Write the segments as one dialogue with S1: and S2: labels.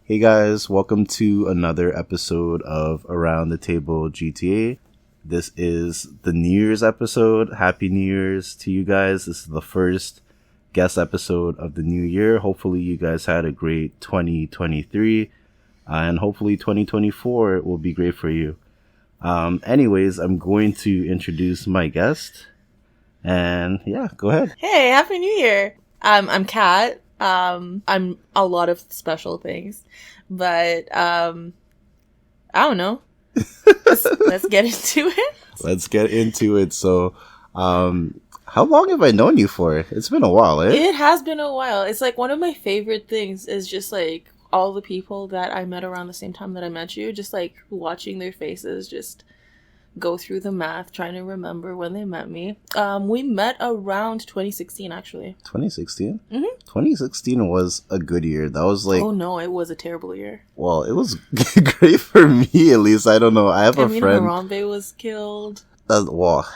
S1: Hey guys, welcome to another episode of Around the Table GTA. This is the New Year's episode. Happy New Year's to you guys. This is the first guest episode of the new year. Hopefully you guys had a great 2023 and hopefully 2024 will be great for you. Anyways, I'm going to introduce my guest and yeah, go ahead.
S2: Hey, Happy New Year. I'm Kat. I'm a lot of special things, but I don't know. Let's get into it.
S1: Let's get into it. So, how long have I known you for? It's been a while, eh?
S2: It has been a while. It's like one of my favorite things is just like all the people that I met around the same time that I met you, just like watching their faces, just go through the math, trying to remember when they met me. We met around 2016, actually.
S1: 2016?
S2: Mm-hmm.
S1: 2016 was a good year. That was like...
S2: Oh, no, it was a terrible year.
S1: Well, it was great for me, at least. I don't know. I have a friend...
S2: Harambe was killed.
S1: Well,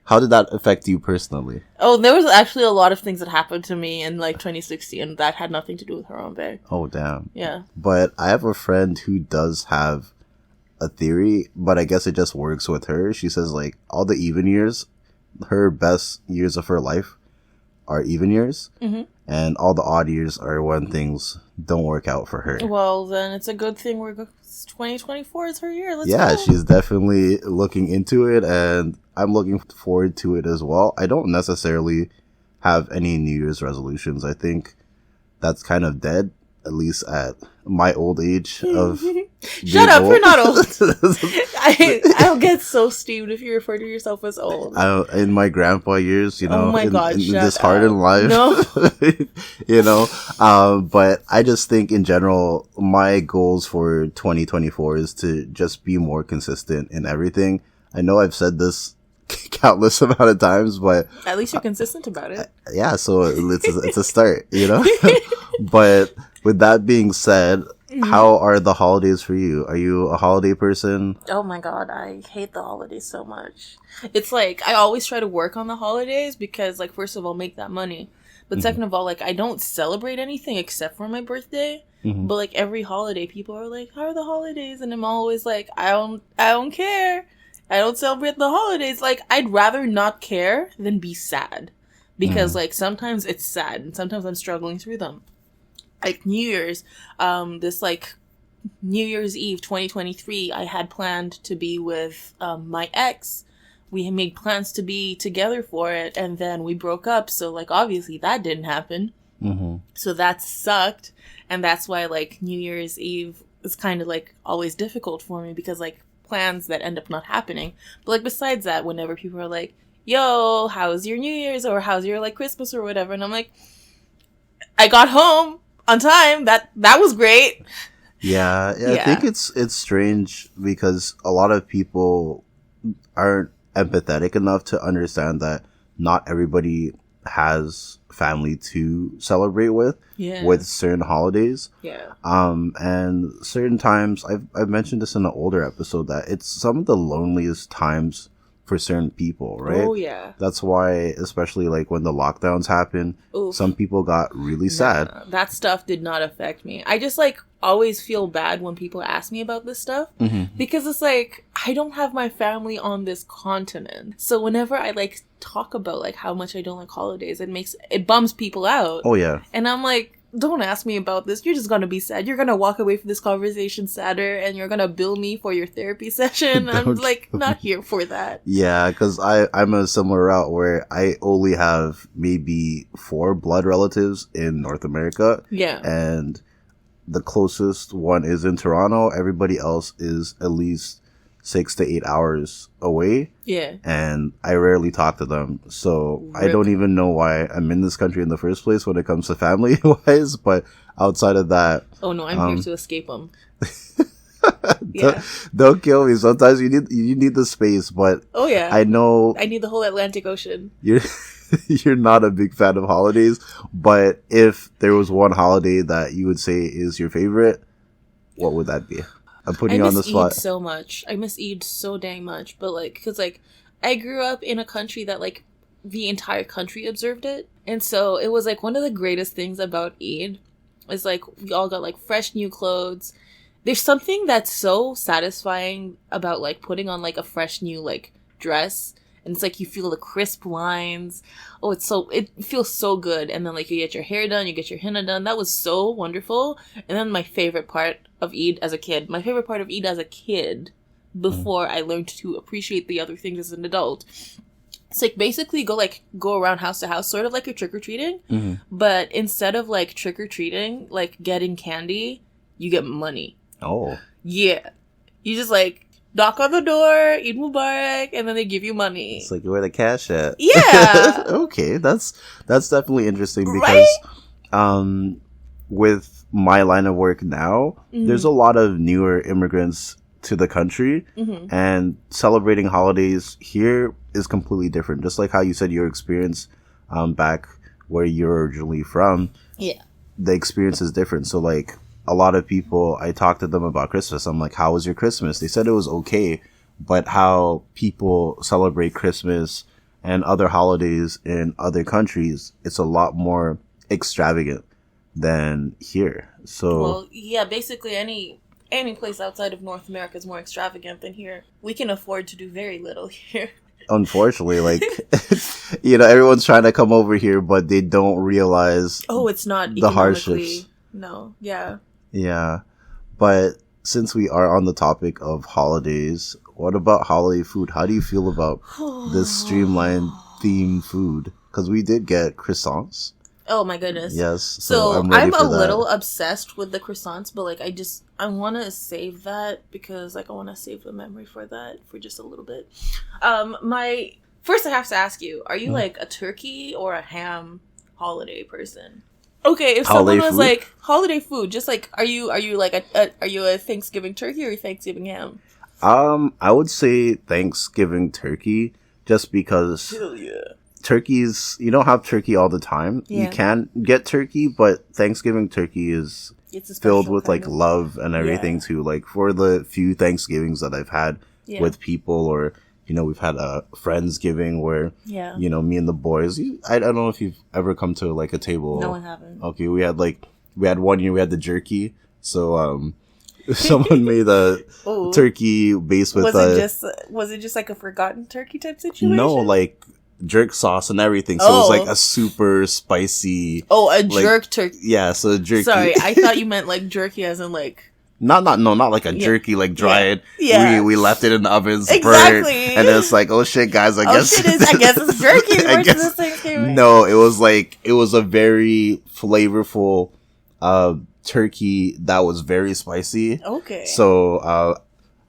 S1: how did that affect you personally?
S2: Oh, there was actually a lot of things that happened to me in like 2016 that had nothing to do with Harambe.
S1: Oh, damn.
S2: Yeah.
S1: But I have a friend who does have a theory, but I guess it just works with her. She says like all the even years, her best years of her life are even years, and all the odd years are when things don't work out for her.
S2: Well, then it's a good thing 2024 is her year. Let's
S1: yeah,
S2: go.
S1: She's definitely looking into it, and I'm looking forward to it as well. I don't necessarily have any New Year's resolutions. I think that's kind of dead, at least at my old age of
S2: Shut up, you're not old. I'll get so steamed if you refer to yourself as old.
S1: In my grandpa years, you know,
S2: oh my God,
S1: in this hardened life,
S2: no.
S1: you know, but I just think in general, my goals for 2024 is to just be more consistent in everything. I know I've said this countless amount of times, but
S2: at least you're consistent about it.
S1: Yeah, so it's a start, you know. But with that being said, how are the holidays for you? Are you a holiday person?
S2: Oh my God, I hate the holidays so much. It's like I always try to work on the holidays because, like, first of all, make that money, but second of all, like, I don't celebrate anything except for my birthday. But like every holiday, people are like, "How are the holidays?" And I'm always like, "I don't care. I don't celebrate the holidays." Like, I'd rather not care than be sad. Because, like, sometimes it's sad, and sometimes I'm struggling through them. Like, New Year's, this, like, New Year's Eve 2023, I had planned to be with my ex. We had made plans to be together for it, and then we broke up, so, like, obviously that didn't happen. So that sucked, and that's why, like, New Year's Eve is kind of, like, always difficult for me, because, like, plans that end up not happening. But, like, besides that, whenever people are like, "Yo, how's your New Year's?" or "How's your, like, Christmas?" or whatever, and I'm like, I got home on time. That was great.
S1: Yeah, I think it's strange because a lot of people aren't empathetic enough to understand that not everybody has family to celebrate with certain holidays.
S2: Yeah.
S1: And certain times, I've mentioned this in an older episode, that it's some of the loneliest times for certain people, right?
S2: Oh, yeah.
S1: That's why, especially like when the lockdowns happened, some people got really sad.
S2: That stuff did not affect me. I just like always feel bad when people ask me about this stuff because it's like, I don't have my family on this continent. So whenever I like talk about like how much I don't like holidays, it bums people out.
S1: Oh, yeah.
S2: And I'm like, don't ask me about this. You're just gonna be sad. You're gonna walk away from this conversation sadder, and you're gonna bill me for your therapy session. I'm like not here for that.
S1: Yeah, because I'm a similar route where I only have maybe 4 blood relatives in North America.
S2: Yeah.
S1: And the closest one is in Toronto. Everybody else is at least 6 to 8 hours away.
S2: Yeah.
S1: And I rarely talk to them. So I don't even know why I'm in this country in the first place when it comes to family wise. But outside of that.
S2: Oh no, I'm here to escape them.
S1: Don't kill me. Sometimes you need the space, but
S2: oh yeah,
S1: I know
S2: I need the whole Atlantic Ocean.
S1: You're not a big fan of holidays, but if there was one holiday that you would say is your favorite, what would that be? I'm putting you on the spot.
S2: I miss Eid so much. I miss Eid so dang much. But like, cause like, I grew up in a country that like the entire country observed it, and so it was like one of the greatest things about Eid It's like we all got like fresh new clothes. There's something that's so satisfying about like putting on like a fresh new like dress, and it's like you feel the crisp lines. Oh, it feels so good. And then like you get your hair done, you get your henna done. That was so wonderful. And then my favorite part of Eid as a kid, before I learned to appreciate the other things as an adult. It's like basically go around house to house, sort of like you're trick-or-treating.
S1: Mm-hmm.
S2: But instead of like trick-or-treating, like getting candy, you get money.
S1: Oh.
S2: Yeah. You just like knock on the door, Eid Mubarak, and then they give you money.
S1: It's like where the cash at?
S2: Yeah.
S1: Okay, that's definitely interesting because with my line of work now, there's a lot of newer immigrants to the country, and celebrating holidays here is completely different. Just like how you said your experience back where you're originally from.
S2: Yeah.
S1: The experience is different. So like a lot of people, I talked to them about Christmas. I'm like, how was your Christmas? They said it was okay, but how people celebrate Christmas and other holidays in other countries, it's a lot more extravagant than here. So
S2: well, yeah, basically any place outside of North America is more extravagant than here. We can afford to do very little here.
S1: Unfortunately, like, everyone's trying to come over here, but they don't realize
S2: it's not
S1: the hardships.
S2: No, yeah.
S1: Yeah. But since we are on the topic of holidays, what about holiday food? How do you feel about this streamlined theme food? Because we did get croissants.
S2: Oh my goodness.
S1: Yes.
S2: So
S1: I'm
S2: a little obsessed with the croissants, but like I want to save that because like I want to save the memory for that for just a little bit. First I have to ask you, are you like a turkey or a ham holiday person? Okay, if someone was like holiday food, just like are you like are you a Thanksgiving turkey or a Thanksgiving ham?
S1: I would say Thanksgiving turkey just because
S2: Hell yeah.
S1: Turkeys, you don't have turkey all the time.
S2: Yeah.
S1: You can get turkey, but Thanksgiving turkey is filled with like love and everything too. Like for the few Thanksgivings that I've had with people, or we've had a Friendsgiving where me and the boys. I don't know if you've ever come to like a table.
S2: No, I haven't.
S1: Okay, we had 1 year we had the jerky. So someone made a turkey based with
S2: was it just like a forgotten turkey type situation?
S1: No, like jerk sauce and everything. So it was like a super spicy.
S2: Oh, a jerk turkey.
S1: Yeah, so jerky.
S2: Sorry, I thought you meant like jerky as in like.
S1: Not like a jerky, like dried.
S2: Yeah.
S1: We left it in the ovens,
S2: exactly.
S1: burnt, and it's like, oh shit, guys, I guess
S2: it's jerky.
S1: I guess, no, it was a very flavorful turkey that was very spicy.
S2: Okay.
S1: So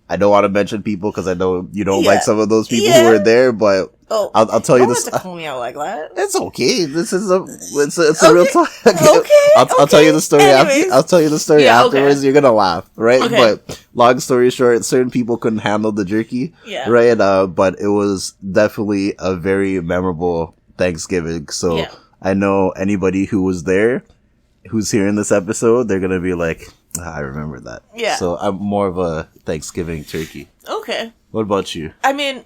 S1: I don't want to mention people because I know you don't like some of those people who were there, but I'll tell you this.
S2: Don't have to call me out like that.
S1: It's okay. This is it's a real talk.
S2: Okay.
S1: I'll tell you the story after. I'll tell you the story afterwards.
S2: Okay.
S1: You're gonna laugh, right?
S2: Okay.
S1: But long story short, certain people couldn't handle the jerky, right? But it was definitely a very memorable Thanksgiving. So I know anybody who was there, who's hearing this episode, they're gonna be like, I remember that. Yeah. So I'm more of a Thanksgiving turkey.
S2: Okay.
S1: What about you?
S2: I mean,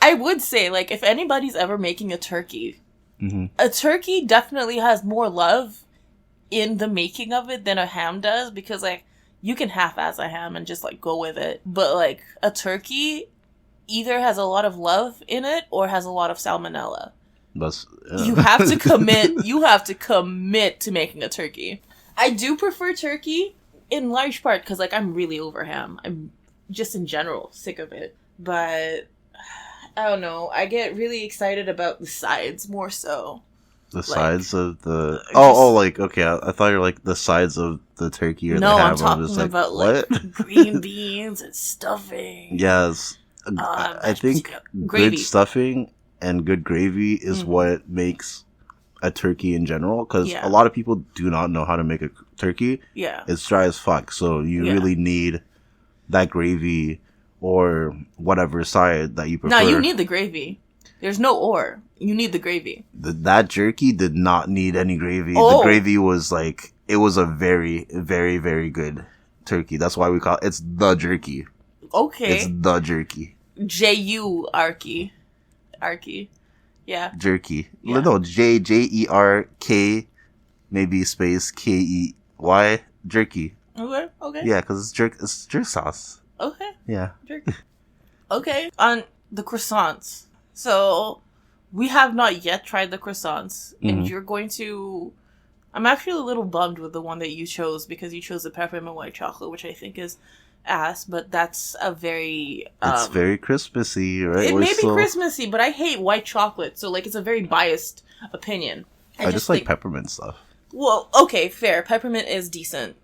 S2: I would say, like, if anybody's ever making a turkey, a turkey definitely has more love in the making of it than a ham does, because, like, you can half-ass a ham and just, like, go with it. But, like, a turkey either has a lot of love in it or has a lot of salmonella. You have to commit. You have to commit to making a turkey. I do prefer turkey in large part because, like, I'm really over ham. I'm just in general sick of it. But I don't know. I get really excited about the sides more so.
S1: The sides of the okay. I thought you were like the sides of the turkey or the ham.
S2: No, I'm talking about
S1: what?
S2: Like green beans and stuffing.
S1: Yes, I think good stuffing and good gravy is what makes a turkey in general, because a lot of people do not know how to make a turkey. Yeah, it's dry as fuck, so you really need that gravy or whatever side that you prefer.
S2: No, you need the gravy. There's no or. You need the gravy.
S1: That jerky did not need any gravy. The gravy was like, it was a very, very, very good turkey. That's why we call it's the jerky.
S2: Okay.
S1: It's the jerky.
S2: J-U-R-K. Yeah.
S1: Jerky. Yeah. No, Jerk, maybe space Ke. Why jerky?
S2: Okay.
S1: Yeah, because it's jerk sauce.
S2: Okay.
S1: Yeah.
S2: Jerky. Okay. On the croissants. So we have not yet tried the croissants, and you're going to. I'm actually a little bummed with the one that you chose because you chose the peppermint white chocolate, which I think is ass, but that's a very...
S1: it's very Christmassy, right?
S2: It may be Christmassy, but I hate white chocolate, so, like, it's a very biased opinion.
S1: I just like peppermint stuff.
S2: Well, okay, fair. Peppermint is decent.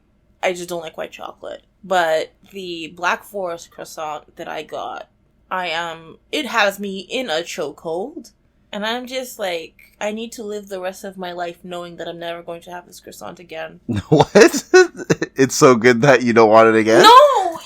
S2: I just don't like white chocolate. But the Black Forest croissant that I got, it has me in a chokehold. And I'm just like, I need to live the rest of my life knowing that I'm never going to have this croissant again.
S1: What? It's so good that you don't want it again?
S2: No!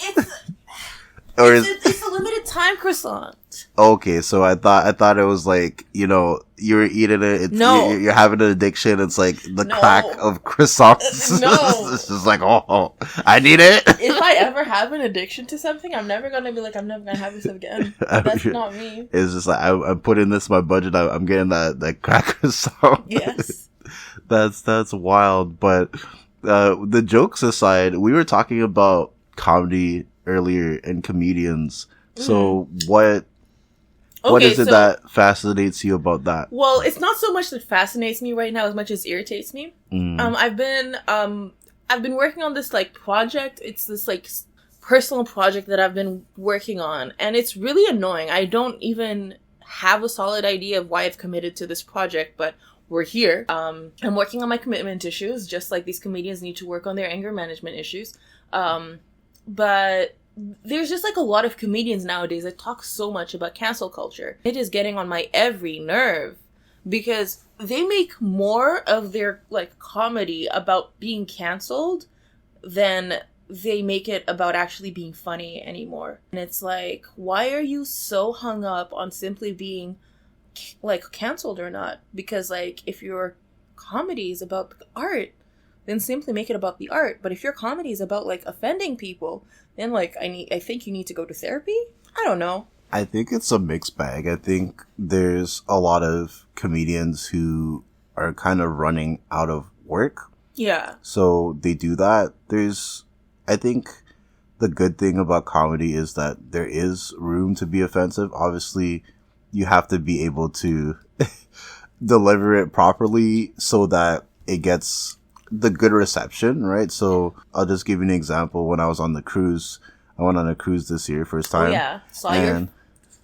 S2: It's a limited time croissant.
S1: Okay, so I thought it was like, you were eating it.
S2: No.
S1: You're having an addiction. It's like the crack of croissants.
S2: No.
S1: It's just like, oh, I need it.
S2: If I ever have an addiction to something, I'm never going to be like, I'm never going to have this again. That's not me.
S1: It's just like, I'm putting this in my budget. I'm getting that crack croissant.
S2: Yes.
S1: That's wild. But the jokes aside, we were talking about comedy earlier and comedians. So what is it that fascinates you about that?
S2: Well, it's not so much that fascinates me right now as much as irritates me. I've been working on this like project. It's this like personal project that I've been working on, and it's really annoying. I don't even have a solid idea of why I've committed to this project, but we're here. I'm working on my commitment issues, just like these comedians need to work on their anger management issues. But there's just like a lot of comedians nowadays that talk so much about cancel culture. It is getting on my every nerve because they make more of their like comedy about being canceled than they make it about actually being funny anymore. And it's like, why are you so hung up on simply being like canceled or not? Because like if your comedy is about art, then simply make it about the art. But if your comedy is about like offending people, then like I think you need to go to therapy. I don't know.
S1: I think it's a mixed bag. I think there's a lot of comedians who are kind of running out of work.
S2: Yeah.
S1: So they do that. I think the good thing about comedy is that there is room to be offensive. Obviously, you have to be able to deliver it properly so that it gets the good reception, right? So I'll just give you an example. When I was on the cruise, I went on a cruise this year, first time.
S2: Oh, yeah.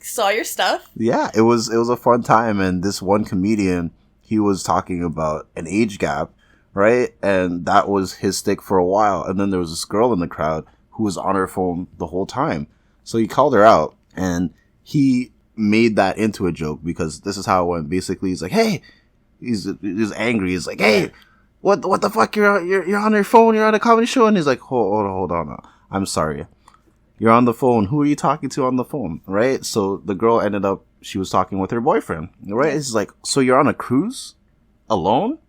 S2: Saw your stuff.
S1: Yeah, it was a fun time. And this one comedian, he was talking about an age gap, right? And that was his stick for a while. And then there was this girl in the crowd who was on her phone the whole time. So he called her out and he made that into a joke because this is how it went. Basically, he's like, hey, he's angry. He's like, hey, what the fuck? You're on your phone. You're on a comedy show. And he's like, hold on. I'm sorry. You're on the phone. Who are you talking to on the phone? Right? So the girl ended up, she was talking with her boyfriend, right? It's like, so you're on a cruise alone?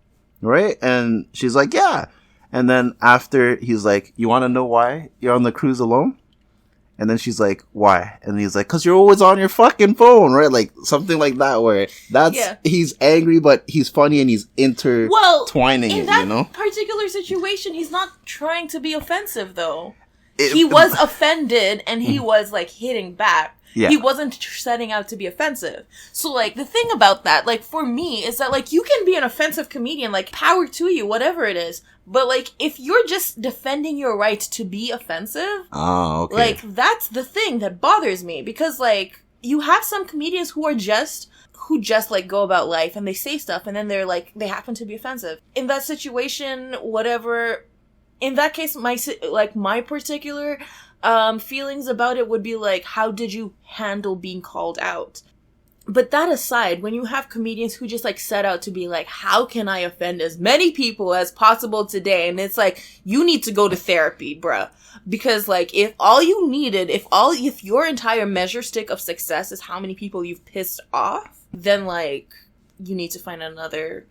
S1: Right? And she's like, yeah. And then after he's like, you want to know why you're on the cruise alone? And then she's like, why? And he's like, cause you're always on your fucking phone, right? Like something like that where he's angry, but he's funny and he's intertwining
S2: in
S1: it,
S2: that particular situation, he's not trying to be offensive though. He was offended and he was like hitting back. Yeah. He wasn't setting out to be offensive. So, like, the thing about that, like, for me, is that, like, you can be an offensive comedian, like, power to you, whatever it is. But, like, if you're just defending your right to be offensive, like, that's the thing that bothers me. Because, like, you have some comedians who just, like, go about life and they say stuff and then they're, like, they happen to be offensive. In that situation, whatever, in that case, my particular feelings about it would be like, how did you handle being called out? But that aside, when you have comedians who just like set out to be like, how can I offend as many people as possible today? And it's like, you need to go to therapy, bruh. Because like, if your entire measure stick of success is how many people you've pissed off, then like, you need to find another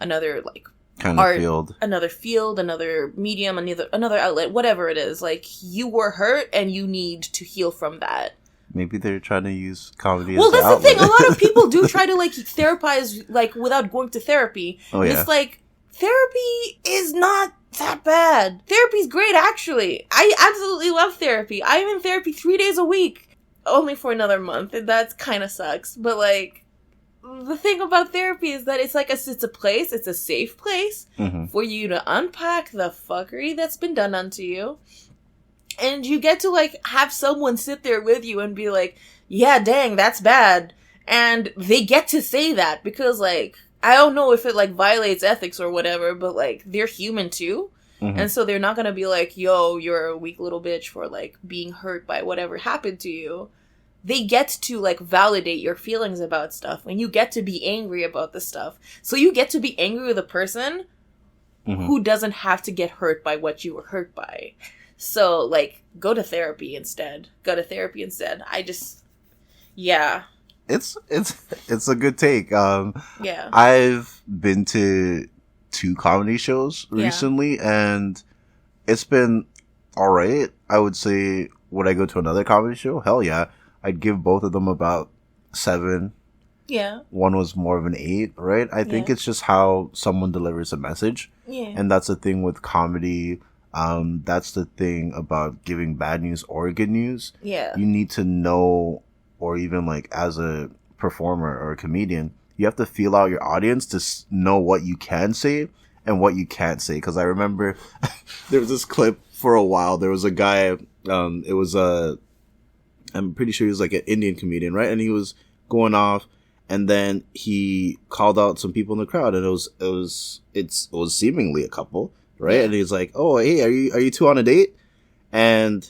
S2: like,
S1: kind of field.
S2: Another field, another medium, another outlet, whatever it is. Like, you were hurt and you need to heal from that.
S1: Maybe they're trying to use comedy as
S2: an outlet.
S1: Well,
S2: that's the thing. A lot of people do try to, like, therapize, like, without going to therapy.
S1: Oh, yeah.
S2: It's like, therapy is not that bad. Therapy's great, actually. I absolutely love therapy. I'm in therapy 3 days a week. Only for another month, and that kind of sucks. But, like, the thing about therapy is that it's like it's a place, it's a safe place for you to unpack the fuckery that's been done unto you. And you get to, like, have someone sit there with you and be like, yeah, dang, that's bad. And they get to say that because, like, I don't know if it, like, violates ethics or whatever, but, like, they're human too. And so they're not gonna be like, yo, you're a weak little bitch for, like, being hurt by whatever happened to you. They get to, like, validate your feelings about stuff, and you get to be angry about the stuff. So you get to be angry with a person who doesn't have to get hurt by what you were hurt by. So, like, go to therapy instead. Yeah.
S1: It's a good take.
S2: Yeah.
S1: I've been to 2 comedy shows recently, and it's been alright. I would say, would I go to another comedy show? Hell yeah. I'd give both of them about 7.
S2: Yeah.
S1: One was more of an 8, right? I think it's just how someone delivers a message.
S2: Yeah.
S1: And that's the thing with comedy. That's the thing about giving bad news or good news.
S2: Yeah.
S1: You need to know, or even like as a performer or a comedian, you have to feel out your audience to know what you can say and what you can't say. Because I remember there was this clip for a while. There was a guy, it was I'm pretty sure he was like an Indian comedian, right? And he was going off, and then he called out some people in the crowd, and it was seemingly a couple, right? And he's like, "Oh, hey, are you 2 on a date?" And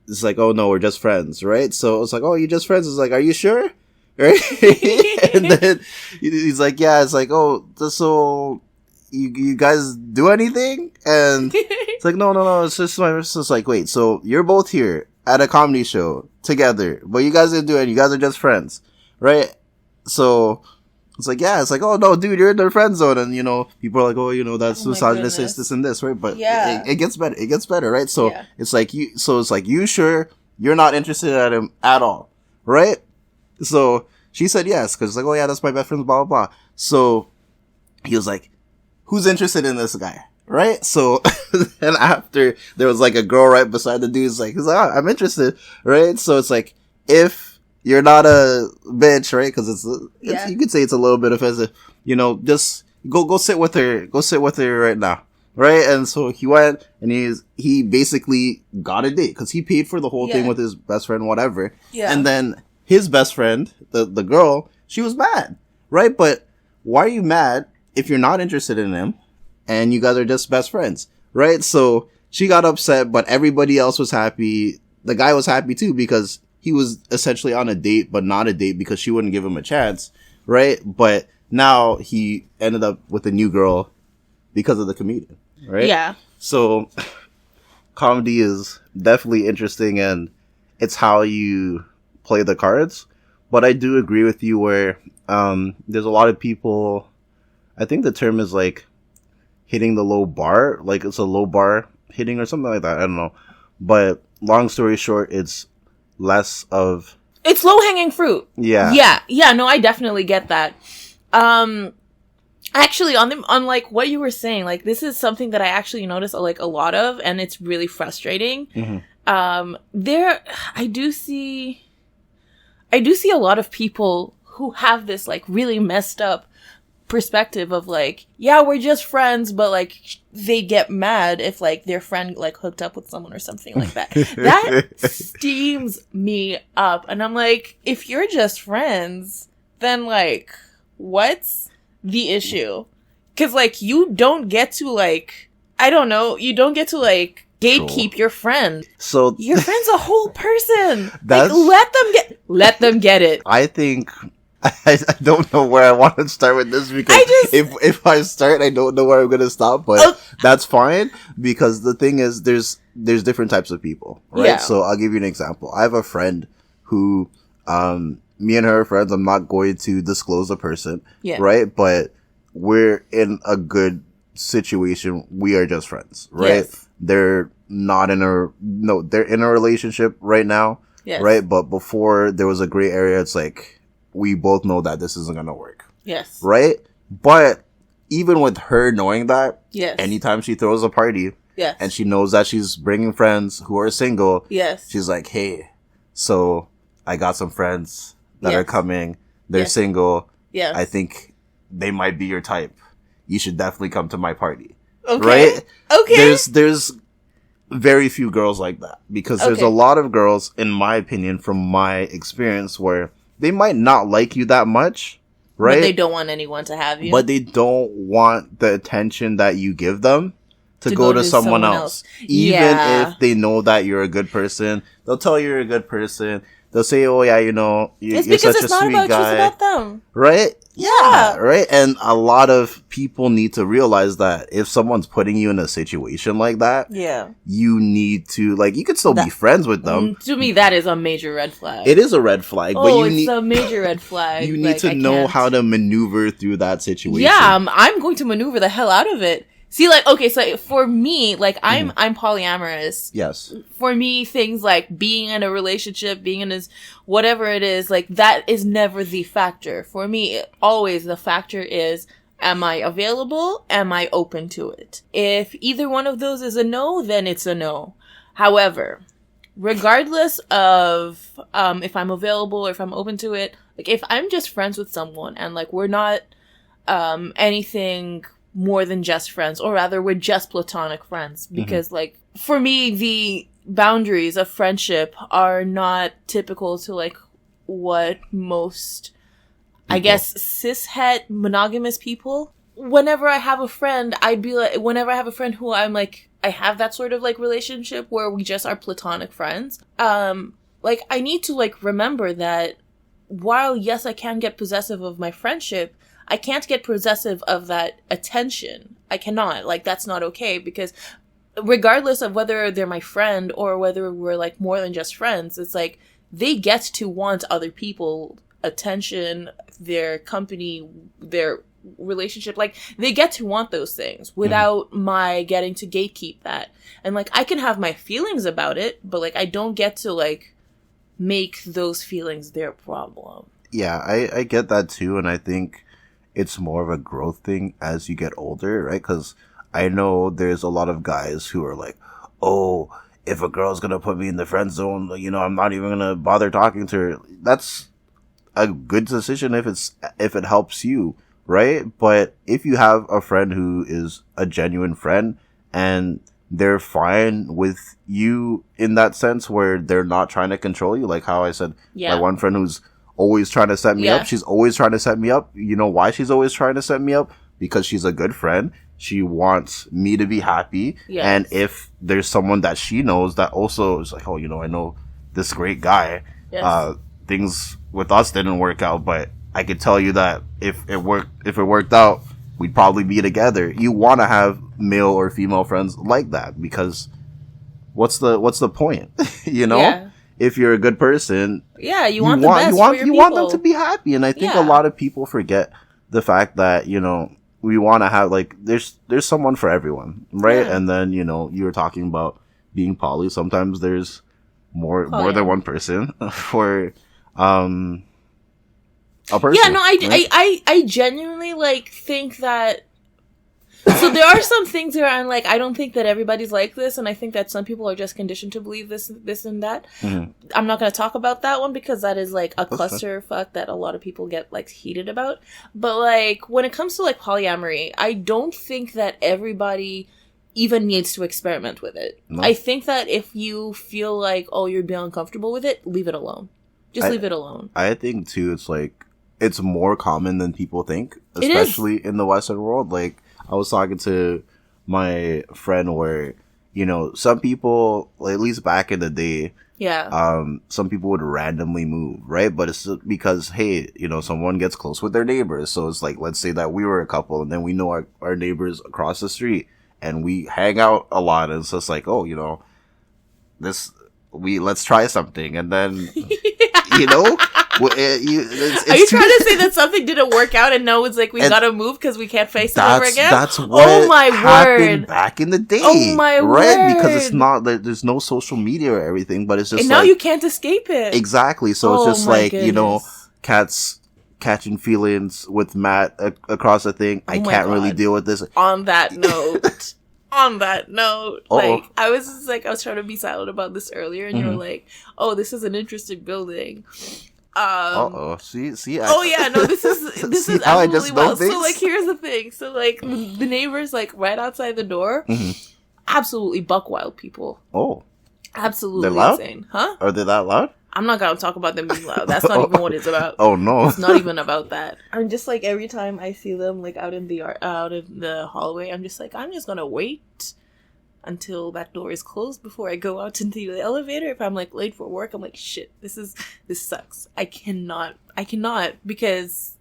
S1: it's like, "Oh no, we're just friends," right? So it's like, "Oh, you just friends?" It's like, "Are you sure?" Right? And then he's like, "Yeah." It's like, "Oh, so you guys do anything?" And it's like, no, it's just my. It's like, wait, so you're both here at a comedy show together, but you guys didn't do it. You guys are just friends, right? So it's like, yeah, it's like, oh no, dude, you're in the friend zone, and you know, people are like, oh, you know, that's misogynist, this and this, right? But it gets better. It gets better, right? So it's like you sure you're not interested in him at all, right? So she said yes, because it's like, oh yeah, that's my best friend, blah blah blah. So he was like, who's interested in this guy? Right? So, and after, there was like a girl right beside the dude. He's like, oh, I'm interested. Right? So it's like, if you're not a bitch, right? Cause it's you could say it's a little bit offensive, you know, just go sit with her. Go sit with her right now. Right? And so he went, and he basically got a date cause he paid for the whole thing with his best friend, whatever. Yeah. And then his best friend, the girl, she was mad. Right? But why are you mad if you're not interested in him? And you guys are just best friends, right? So she got upset, but everybody else was happy. The guy was happy too because he was essentially on a date, but not a date because she wouldn't give him a chance, right? But now he ended up with a new girl because of the comedian, right? Yeah. So comedy is definitely interesting, and it's how you play the cards. But I do agree with you where there's a lot of people, I think the term is like, hitting the low bar, like it's a low bar hitting or something like that. I don't know. But long story short, it's less of...
S2: It's low-hanging fruit. Yeah. Yeah, no, I definitely get that. Actually, on like what you were saying, like this is something that I actually notice like a lot of, and it's really frustrating. I do see a lot of people who have this like really messed up perspective of like, yeah, we're just friends, but like they get mad if like their friend like hooked up with someone or something like that. That steams me up, and I'm like, if you're just friends, then like what's the issue? Because like you don't get to like, I don't know, you don't get to like gatekeep your friend. So your friend's a whole person. Like, let them get it.
S1: I think I don't know where I want to start with this because if I start, I don't know where I'm going to stop, but that's fine because the thing is there's different types of people, right? Yeah. So I'll give you an example. I have a friend who, me and her are friends. I'm not going to disclose the person, right? But we're in a good situation. We are just friends, right? Yes. They're not they're in a relationship right now, right? But before there was a gray area, it's like, we both know that this isn't going to work. Yes. Right? But even with her knowing that,
S2: Yes.
S1: anytime she throws a party,
S2: Yes.
S1: and she knows that she's bringing friends who are single,
S2: Yes.
S1: she's like, hey, so I got some friends that
S2: Yes.
S1: are coming. They're
S2: Yes.
S1: single.
S2: Yes.
S1: I think they might be your type. You should definitely come to my party.
S2: Okay.
S1: Right?
S2: Okay.
S1: There's very few girls like that, because there's
S2: Okay.
S1: a lot of girls, in my opinion, from my experience, where they might not like you that much, right?
S2: But they don't want anyone to have you.
S1: But they don't want the attention that you give them to go to someone else. Even
S2: Yeah.
S1: if they know that you're a good person, they'll tell you you're a good person. They'll say, oh yeah, you know,
S2: it's
S1: you're
S2: because
S1: such
S2: it's
S1: a
S2: not
S1: sweet
S2: about you,
S1: guy.
S2: it's about them.
S1: Right?
S2: Yeah.
S1: Right? And a lot of people need to realize that if someone's putting you in a situation like that,
S2: Yeah.
S1: you need to, like, you could still be friends with them.
S2: To me, that is a major red flag.
S1: It is a red flag, but you
S2: it's
S1: need,
S2: a major red flag.
S1: you need
S2: Like,
S1: to
S2: I
S1: know
S2: can't.
S1: how to maneuver through that situation.
S2: Yeah, I'm going to maneuver the hell out of it. See, like, okay, so for me, like, I'm polyamorous.
S1: Yes.
S2: For me, things like being in a relationship, being in this, whatever it is, like, that is never the factor. For me, always the factor is, am I available? Am I open to it? If either one of those is a no, then it's a no. However, regardless of, if I'm available or if I'm open to it, like, if I'm just friends with someone and, like, we're not, anything more than just friends, or rather we're just platonic friends, because like for me the boundaries of friendship are not typical to like what most I guess cishet monogamous people. Whenever I have a friend, I'd be like, whenever I have a friend who I'm like, I have that sort of like relationship where we just are platonic friends, like I need to like remember that while yes I can get possessive of my friendship, I can't get possessive of that attention. I cannot. Like, that's not okay, because regardless of whether they're my friend or whether we're, like, more than just friends, it's like, they get to want other people attention, their company, their relationship. Like, they get to want those things without my getting to gatekeep that. And, like, I can have my feelings about it, but, like, I don't get to, like, make those feelings their problem.
S1: Yeah, I get that too, and I think it's more of a growth thing as you get older, right? Because I know there's a lot of guys who are like, oh, if a girl's gonna put me in the friend zone, you know, I'm not even gonna bother talking to her. That's a good decision if it helps you, right? But if you have a friend who is a genuine friend and they're fine with you in that sense where they're not trying to control you, like how I said, my one friend who's always trying to set me up. She's always trying to set me up. You know why she's always trying to set me up? Because she's a good friend. She wants me to be happy. Yes. And if there's someone that she knows that also is like, oh, you know, I know this great guy. Yes. Things with us didn't work out, but I could tell you that if it worked out, we'd probably be together. You want to have male or female friends like that, because what's the point? You know? Yeah. If you're a good person,
S2: you want the best for your
S1: you want them to be happy. And I think a lot of people forget the fact that, you know, we want to have, like, there's someone for everyone, right? And then, you know, you were talking about being poly. Sometimes there's more than one person for a person.
S2: Yeah, no,
S1: right?
S2: I genuinely like think that. So there are some things where I'm like, I don't think that everybody's like this, and I think that some people are just conditioned to believe this and that. Mm-hmm. I'm not going to talk about that one because that is like a clusterfuck that a lot of people get like heated about. But like when it comes to like polyamory, I don't think that everybody even needs to experiment with it. No. I think that if you feel like, oh, you're being uncomfortable with it, leave it alone. Just leave it alone.
S1: I think too, it's like, it's more common than people think, especially in the Western world. Like, I was talking to my friend where, you know, some people, at least back in the day, some people would randomly move, right? But it's because, hey, you know, someone gets close with their neighbors. So it's like, let's say that we were a couple and then we know our neighbors across the street and we hang out a lot. And it's just like, oh, you know, let's try something. And then, you know, it's
S2: are you trying to say that something didn't work out and no one's like, we gotta move because we can't face it over again?
S1: That's what happened back in the day.
S2: Oh my word.
S1: Right? Because it's not, there's no social media or everything, but it's just
S2: and now you can't escape it.
S1: Exactly. So it's just like, goodness. You know, cats catching feelings with Matt across the thing. I can't really deal with this.
S2: On that note,
S1: Uh-oh.
S2: like, I was trying to be silent about this earlier, and you were like, "Oh, this is an interesting building."
S1: See.
S2: This is
S1: how I
S2: absolutely
S1: just know
S2: wild.
S1: things?
S2: So, like, here's the thing. So, like, the neighbors, like, right outside the door, absolutely buck wild people.
S1: Oh,
S2: Absolutely
S1: they're loud?
S2: insane, huh?
S1: Are they that loud?
S2: I'm not gonna talk about them being loud. That's not even what it's about.
S1: Oh no,
S2: It's not even about that. I'm just like, every time I see them like out in the hallway, I'm just like, I'm just gonna wait until that door is closed before I go out into the elevator. If I'm like late for work, I'm like, shit, this sucks. I cannot because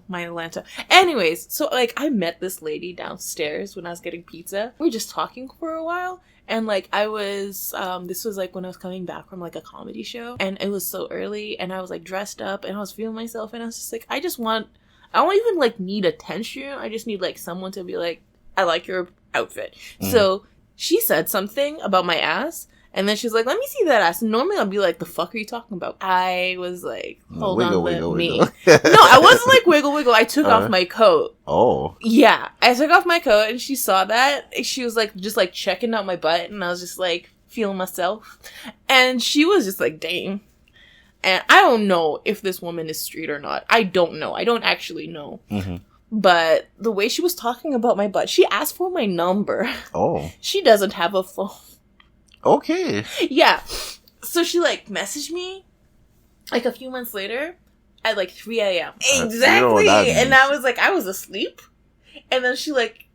S2: my Atlanta. Anyways, so like I met this lady downstairs when I was getting pizza. We were just talking for a while. And, like, I was, this was, like, when I was coming back from, like, a comedy show. And it was so early. And I was, like, dressed up. And I was feeling myself. And I was just, like, I don't even, like, need attention. I just need, like, someone to be, like, I like your outfit. So, she said something about my ass. And then she's like, let me see that ass. And normally I'll be like, the fuck are you talking about? I was like, hold on, let me. No, I wasn't like wiggle. I took off my coat.
S1: Oh.
S2: Yeah. I took off my coat and she saw that. She was like, just like checking out my butt. And I was just like, feeling myself. And she was just like, dang. And I don't know if this woman is street or not. I don't know. I don't actually know. Mm-hmm. But the way she was talking about my butt, she asked for my number.
S1: Oh.
S2: She doesn't have a phone.
S1: Okay.
S2: Yeah. So she, like, messaged me, like, a few months later at, like, 3 a.m. Exactly. And I was like, I was asleep. And then she's like,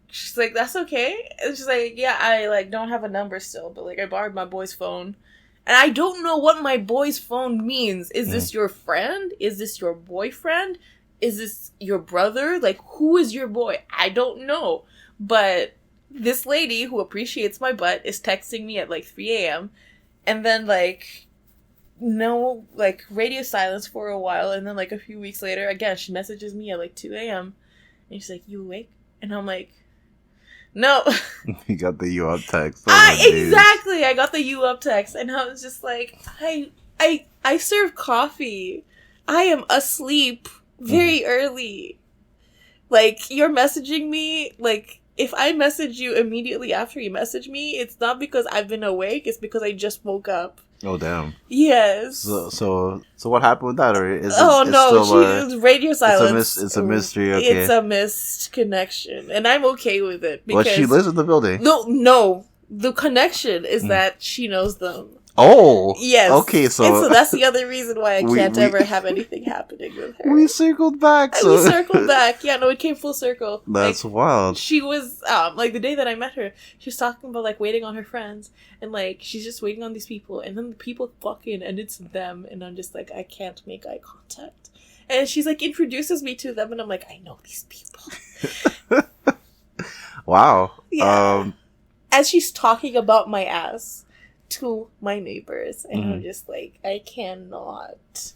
S2: that's okay. And she's like, yeah, I, like, don't have a number still, but, like, I borrowed my boy's phone. And I don't know what my boy's phone means. Is this your friend? Is this your boyfriend? Is this your brother? Like, who is your boy? I don't know. But this lady who appreciates my butt is texting me at like 3 a.m. And then like, no, like radio silence for a while. And then like a few weeks later, again, she messages me at like 2 a.m. And she's like, you awake? And I'm like, no.
S1: You got the you up text.
S2: Exactly. I got the you up text. And I was just like, I serve coffee. I am asleep very early. Like, you're messaging me, like, if I message you immediately after you message me, it's not because I've been awake, it's because I just woke up.
S1: Oh, damn.
S2: Yes.
S1: So what happened with that? Or is
S2: it's radio silence.
S1: It's a mystery, okay.
S2: It's a missed connection. And I'm okay with it. Because
S1: she lives in the building.
S2: No. The connection is that she knows them.
S1: Oh.
S2: Yes.
S1: Okay, so
S2: that's the other reason why I can't ever have anything happening with her.
S1: We circled back.
S2: We circled back. Yeah, no, it came full circle.
S1: That's wild.
S2: She was, like, the day that I met her, she was talking about, like, waiting on her friends. And, like, she's just waiting on these people. And then the people walk in, and it's them. And I'm just like, I can't make eye contact. And she's, like, introduces me to them. And I'm like, I know these people.
S1: Wow.
S2: Yeah. As she's talking about my ass to my neighbors, and I'm just like, I cannot.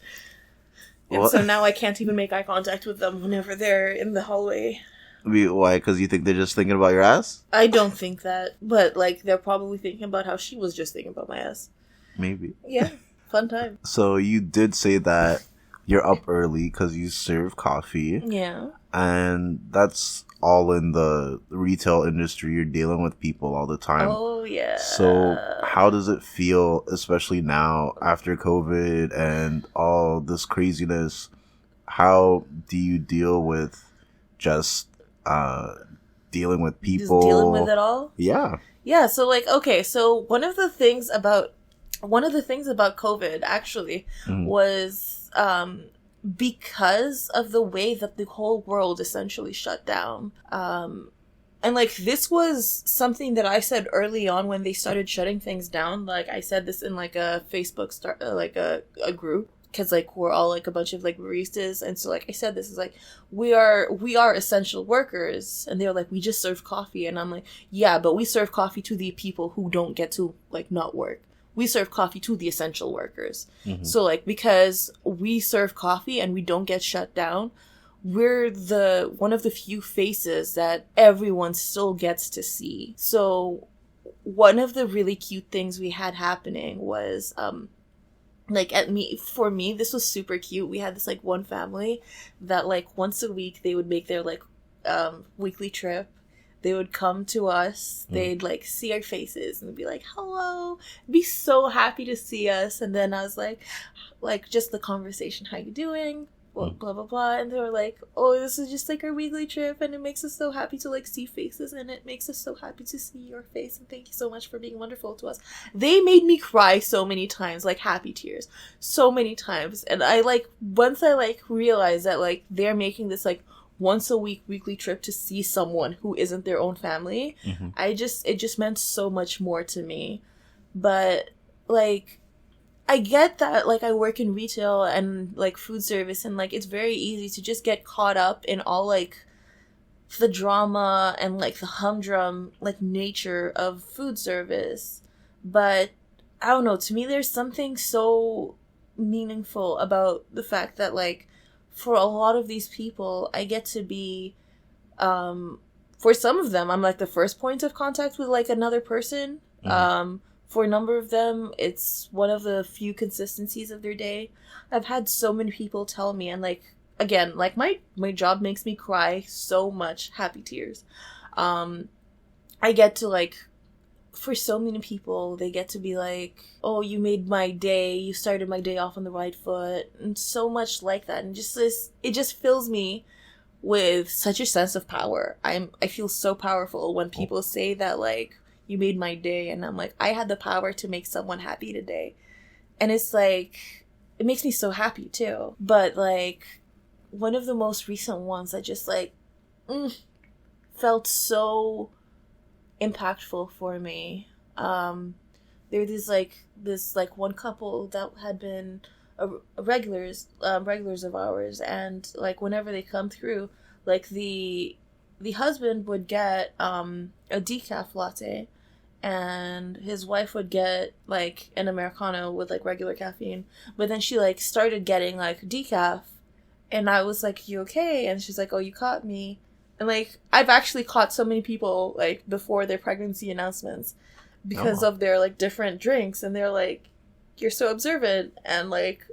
S2: And so now I can't even make eye contact with them whenever they're in the hallway.
S1: Why? Because you think they're just thinking about your ass?
S2: I don't think that, but like they're probably thinking about how she was just thinking about my ass.
S1: Maybe.
S2: Yeah, fun time.
S1: So you did say that you're up early because you serve coffee.
S2: Yeah.
S1: And that's all in the retail industry. You're dealing with people all the time.
S2: Oh, yeah.
S1: So how does it feel, especially now after COVID and all this craziness? How do you deal with just dealing with people?
S2: Just dealing with it all?
S1: Yeah.
S2: Yeah, so like, okay, so one of the things about COVID actually was because of the way that the whole world essentially shut down. And like, this was something that I said early on when they started shutting things down. Like, I said this in like a Facebook like a group. Cause like, we're all like a bunch of like baristas. And so like, I said, this is like, we are essential workers. And they were like, we just serve coffee. And I'm like, yeah, but we serve coffee to the people who don't get to like not work. We serve coffee to the essential workers. Mm-hmm. So, like, because we serve coffee and we don't get shut down, we're one of the few faces that everyone still gets to see. So, one of the really cute things we had happening was, like for me, this was super cute. We had this like one family that like once a week they would make their like weekly trip. They would come to us, they'd like see our faces and be like, hello, be so happy to see us. And then I was like just the conversation, how you doing? Well, blah blah blah. And they were like, oh, this is just like our weekly trip and it makes us so happy to like see faces and it makes us so happy to see your face and thank you so much for being wonderful to us. They made me cry so many times, like happy tears, so many times. And I like, once I like realized that like they're making this like once a week weekly trip to see someone who isn't their own family, it just meant so much more to me. But like, I get that, like, I work in retail and, like, food service, and, like, it's very easy to just get caught up in all, like, the drama and, like, the humdrum, like, nature of food service. But, I don't know, to me there's something so meaningful about the fact that, like, for a lot of these people, I get to be, for some of them, I'm, like, the first point of contact with, like, another person. For a number of them, it's one of the few consistencies of their day. I've had so many people tell me, and like, again, like my job makes me cry so much, happy tears. I get to like, for so many people, they get to be like, oh, you made my day, you started my day off on the right foot, and so much like that. And just this, it just fills me with such a sense of power. I feel so powerful when people say that, like, you made my day, and I'm like, I had the power to make someone happy today. And it's like, it makes me so happy too. But like, one of the most recent ones that just like felt so impactful for me, there's this one couple that had been regulars of ours, and like whenever they come through, like the husband would get a decaf latte, and his wife would get like an Americano with like regular caffeine. But then she like started getting like decaf, and I was like, you okay? And she's like, oh, you caught me. And like, I've actually caught so many people like before their pregnancy announcements because of their like different drinks, and they're like, you're so observant. And like,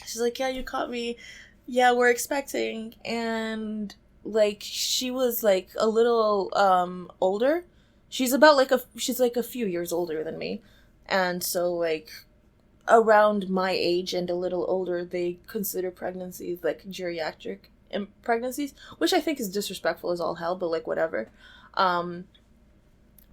S2: she's like, yeah, you caught me, yeah, we're expecting. And like, she was like a little older. She's about like she's like a few years older than me. And so like around my age and a little older, they consider pregnancies like geriatric pregnancies, which I think is disrespectful as all hell, but like whatever.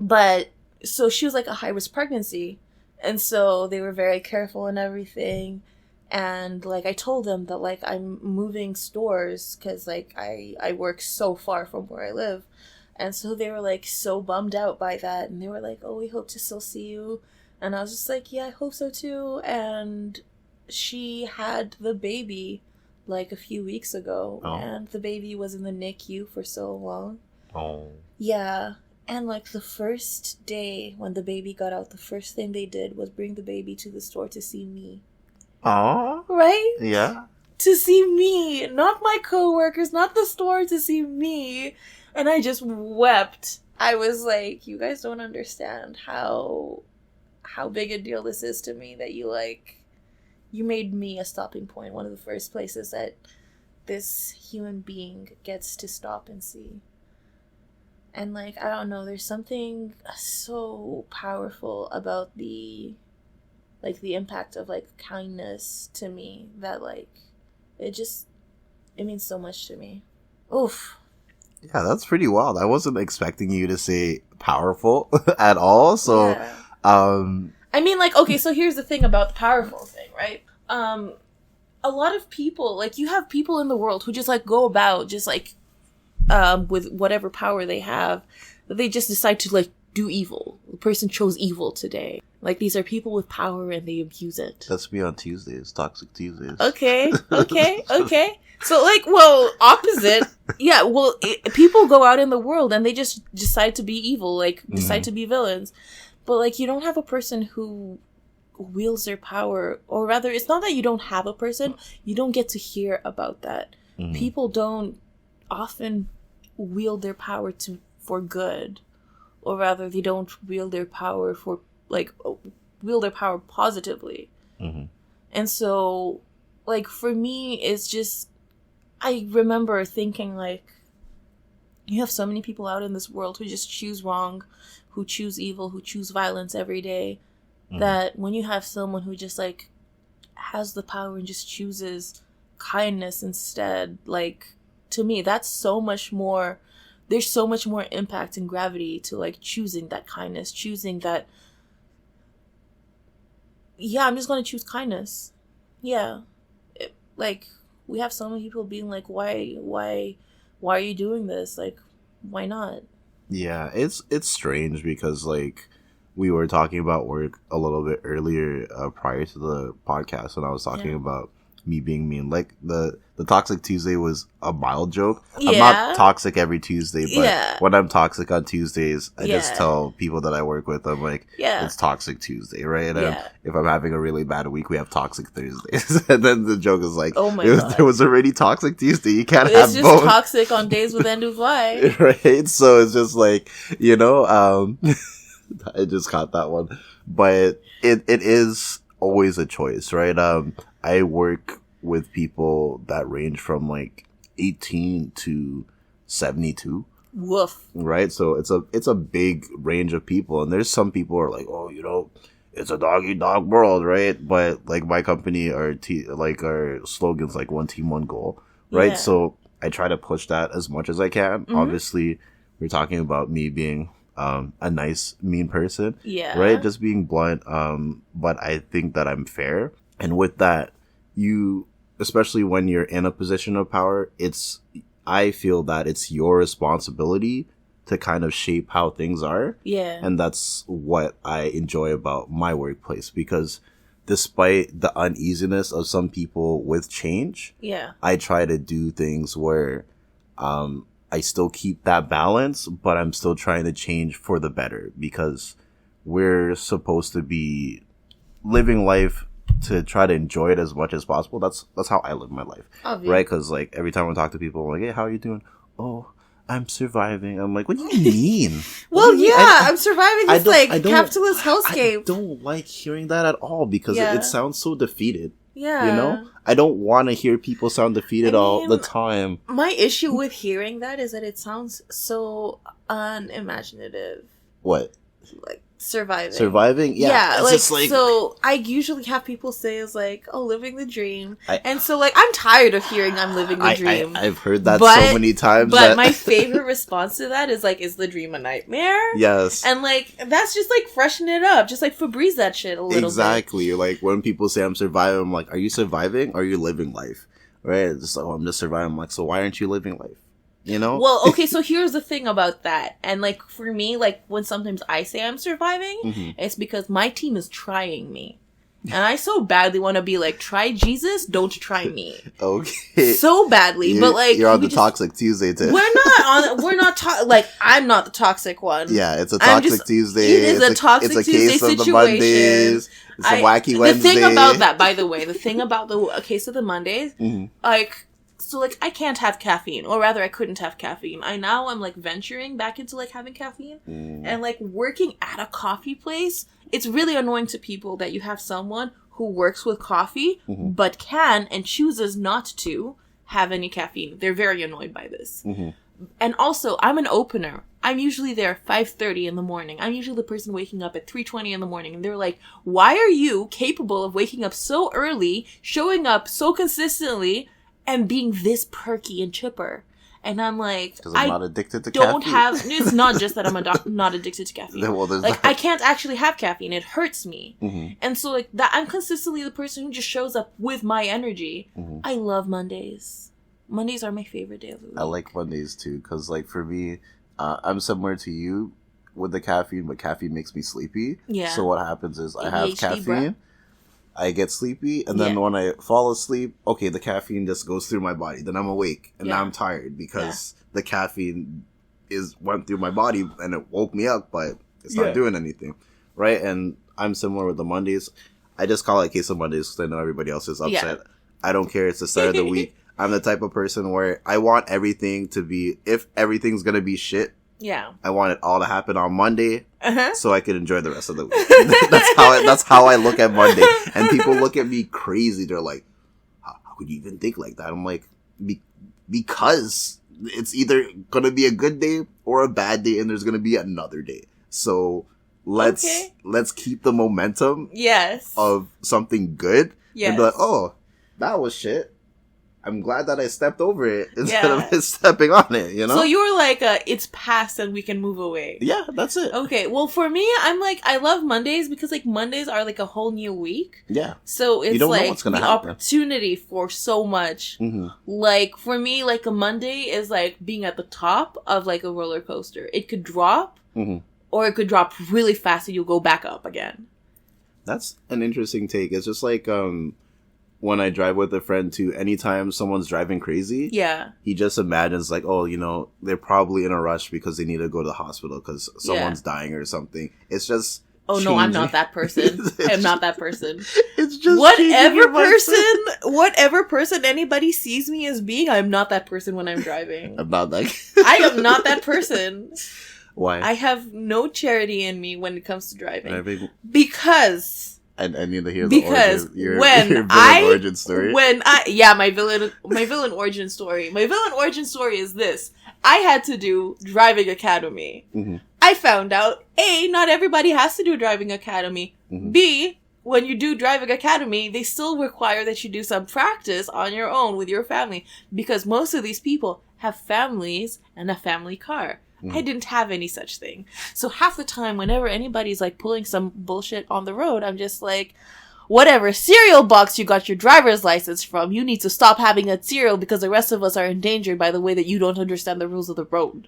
S2: But so she was like a high risk pregnancy, and so they were very careful and everything. And like, I told them that like I'm moving stores because like I work so far from where I live. And so they were like so bummed out by that, and they were like, oh, we hope to still see you. And I was just like, yeah, I hope so too. And she had the baby like a few weeks ago, and the baby was in the NICU for so long. Yeah. And like the first day when the baby got out, the first thing they did was bring the baby to the store to see me. Right?
S1: Yeah.
S2: To see me, not my coworkers, not the store, to see me. And I just wept. I was like, you guys don't understand how big a deal this is to me, that you made me a stopping point, one of the first places that this human being gets to stop and see. And like, I don't know, there's something so powerful about the impact of like kindness to me that like, it means so much to me. Oof.
S1: Yeah, that's pretty wild. I wasn't expecting you to say powerful at all. So,
S2: yeah. I mean, like, okay, so here's the thing about the powerful thing, right? A lot of people, like, you have people in the world who just like go about just like, with whatever power they have, they just decide to like do evil. The person chose evil today. Like, these are people with power and they abuse it.
S1: That's me on Tuesdays, Toxic Tuesdays.
S2: Okay. So, like, well, opposite. Yeah, well, people go out in the world and they just decide to be evil, like, decide to be villains. But, like, you don't have a person who wields their power, or rather, it's not that you don't have a person, you don't get to hear about that. People don't often wield their power for good, or rather, they don't wield their power wield their power positively.
S1: Mm-hmm.
S2: And so, like, for me, it's just, I remember thinking, like, you have so many people out in this world who just choose wrong, who choose evil, who choose violence every day, that when you have someone who just, like, has the power and just chooses kindness instead, like, to me, that's so much more, there's so much more impact and gravity to, like, choosing that kindness, choosing that, yeah, I'm just going to choose kindness. Yeah. Like, we have so many people being like, why are you doing this? Like, why not?
S1: Yeah, it's strange because, like, we were talking about work a little bit earlier prior to the podcast, and I was talking about me being mean. Like, the Toxic Tuesday was a mild joke.
S2: Yeah.
S1: I'm not toxic every Tuesday, but when I'm toxic on Tuesdays, I just tell people that I work with, I'm like, it's Toxic Tuesday, right? And if I'm having a really bad week, we have Toxic Thursdays. And then the joke is like, God. There was already Toxic Tuesday. You can't have both.
S2: It's just toxic on days with end of life.
S1: Right? So it's just like, you know, I just caught that one. But it is always a choice, right? I work with people that range from like 18 to 72.
S2: Woof.
S1: Right? So it's a big range of people. And there's some people who are like, oh, you know, it's a dog-eat-dog world, right? But like my company, our slogan's like one team, one goal, right? Yeah. So I try to push that as much as I can. Mm-hmm. Obviously, we're talking about me being a nice, mean person. Yeah. Right? Just being blunt. But I think that I'm fair. And with that, especially when you're in a position of power, I feel that it's your responsibility to kind of shape how things are. Yeah. And that's what I enjoy about my workplace, because despite the uneasiness of some people with change, I try to do things where I still keep that balance, but I'm still trying to change for the better, because we're supposed to be living life to try to enjoy it as much as possible. That's how I live my life. Obviously. Right? Because like every time I talk to people, I'm like, hey, how are you doing? Oh, I'm surviving. I'm like, what do you mean?
S2: Well, I'm surviving this like capitalist hellscape.
S1: I don't like hearing that at all, because it sounds so defeated. Yeah. You know? I don't want to hear people sound defeated all the time.
S2: My issue with hearing that is that it sounds so unimaginative.
S1: What?
S2: Like, surviving.
S1: Surviving? Yeah.
S2: Like, so I usually have people say is like, oh, living the dream. And so, like, I'm tired of hearing I'm living the dream.
S1: I've heard that so many times.
S2: But my favorite response to that is like, is the dream a nightmare?
S1: Yes.
S2: And like, that's just like freshen it up. Just like Febreze that shit a little bit.
S1: Exactly. You're like, when people say I'm surviving, I'm like, are you surviving or are you living life? Right? It's just like, oh, I'm just surviving. I'm like, so why aren't you living life? You know?
S2: Well, okay, so here's the thing about that. And, like, for me, like, when sometimes I say I'm surviving, it's because my team is trying me. And I so badly want to be like, try Jesus, don't try me.
S1: Okay.
S2: So badly. But, like...
S1: You're on the Toxic Tuesday, too.
S2: Like, I'm not the toxic one.
S1: Yeah, it's a Toxic Tuesday.
S2: It is a Toxic Tuesday situation. It's a case of the Mondays. It's a wacky Wednesday. The thing about that, by the way, a case of the Mondays, like... So, like, I can't have caffeine, or rather, I couldn't have caffeine. I'm like, venturing back into, like, having caffeine. And, like, working at a coffee place, it's really annoying to people that you have someone who works with coffee, but can and chooses not to have any caffeine. They're very annoyed by this. And also, I'm an opener. I'm usually there 5:30 in the morning. I'm usually the person waking up at 3:20 in the morning. And they're like, why are you capable of waking up so early, showing up so consistently, and being this perky and chipper? And I'm like,
S1: because I'm not addicted to caffeine.
S2: It's not just that I'm not addicted to caffeine. Well, like, I can't actually have caffeine. It hurts me. And so, like, that, I'm consistently the person who just shows up with my energy. I love Mondays. Mondays are my favorite day of the week.
S1: I like Mondays, too, because, like, for me, I'm similar to you with the caffeine, but caffeine makes me sleepy. Yeah. So what happens is I have caffeine. I get sleepy, and then when I fall asleep, okay, the caffeine just goes through my body. Then I'm awake, and now I'm tired because the caffeine went through my body, and it woke me up, but it's not doing anything, right? And I'm similar with the Mondays. I just call it a case of Mondays because I know everybody else is upset. Yeah. I don't care. It's the start of the week. I'm the type of person where I want everything to be, if everything's going to be shit,
S2: Yeah.
S1: I want it all to happen on Monday
S2: Uh-huh.
S1: so I can enjoy the rest of the week. That's how I look at Monday. And people look at me crazy. They're like, how could you even think like that? I'm like, because it's either going to be a good day or a bad day, and there's going to be another day. So let's keep the momentum
S2: Yes.
S1: of something good.
S2: Yes.
S1: And be like, oh, that was shit. I'm glad that I stepped over it instead
S2: Yeah.
S1: of stepping on it, you know?
S2: So you were like, it's past and we can move away.
S1: Yeah, that's it.
S2: Okay, well for me, I'm like, I love Mondays because like Mondays are like a whole new week.
S1: Yeah.
S2: So it's
S1: don't know
S2: like
S1: what's gonna
S2: the
S1: happen.
S2: opportunity for so much.
S1: Mm-hmm.
S2: Like for me, like a Monday is like being at the top of like a roller coaster. It could drop
S1: Mm-hmm.
S2: or it could drop really fast and you'll go back up again.
S1: That's an interesting take. It's just like when I drive with a friend too, anytime someone's driving crazy,
S2: Yeah.
S1: he just imagines like, oh, you know, they're probably in a rush because they need to go to the hospital because someone's dying or something. It's just
S2: Oh no, I'm
S1: changing-
S2: not that person. I'm not that person.
S1: It's just
S2: Whatever
S1: changing your mindset.
S2: whatever person anybody sees me as being, I'm not that person when I'm driving.
S1: I'm not like
S2: I am not that person.
S1: Why?
S2: I have no charity in me when it comes to driving.
S1: Driving?
S2: Because
S1: I need to hear
S2: because
S1: the origin,
S2: when
S1: your villain
S2: I
S1: origin story.
S2: my villain origin story. My villain origin story is this. I had to do driving academy.
S1: Mm-hmm.
S2: I found out A, not everybody has to do driving academy.
S1: Mm-hmm.
S2: B, when you do driving academy, they still require that you do some practice on your own with your family because most of these people have families and a family car. I didn't have any such thing. So half the time, whenever anybody's like pulling some bullshit on the road, I'm just like, whatever cereal box you got your driver's license from, you need to stop having that cereal because the rest of us are endangered by the way that you don't understand the rules of the road.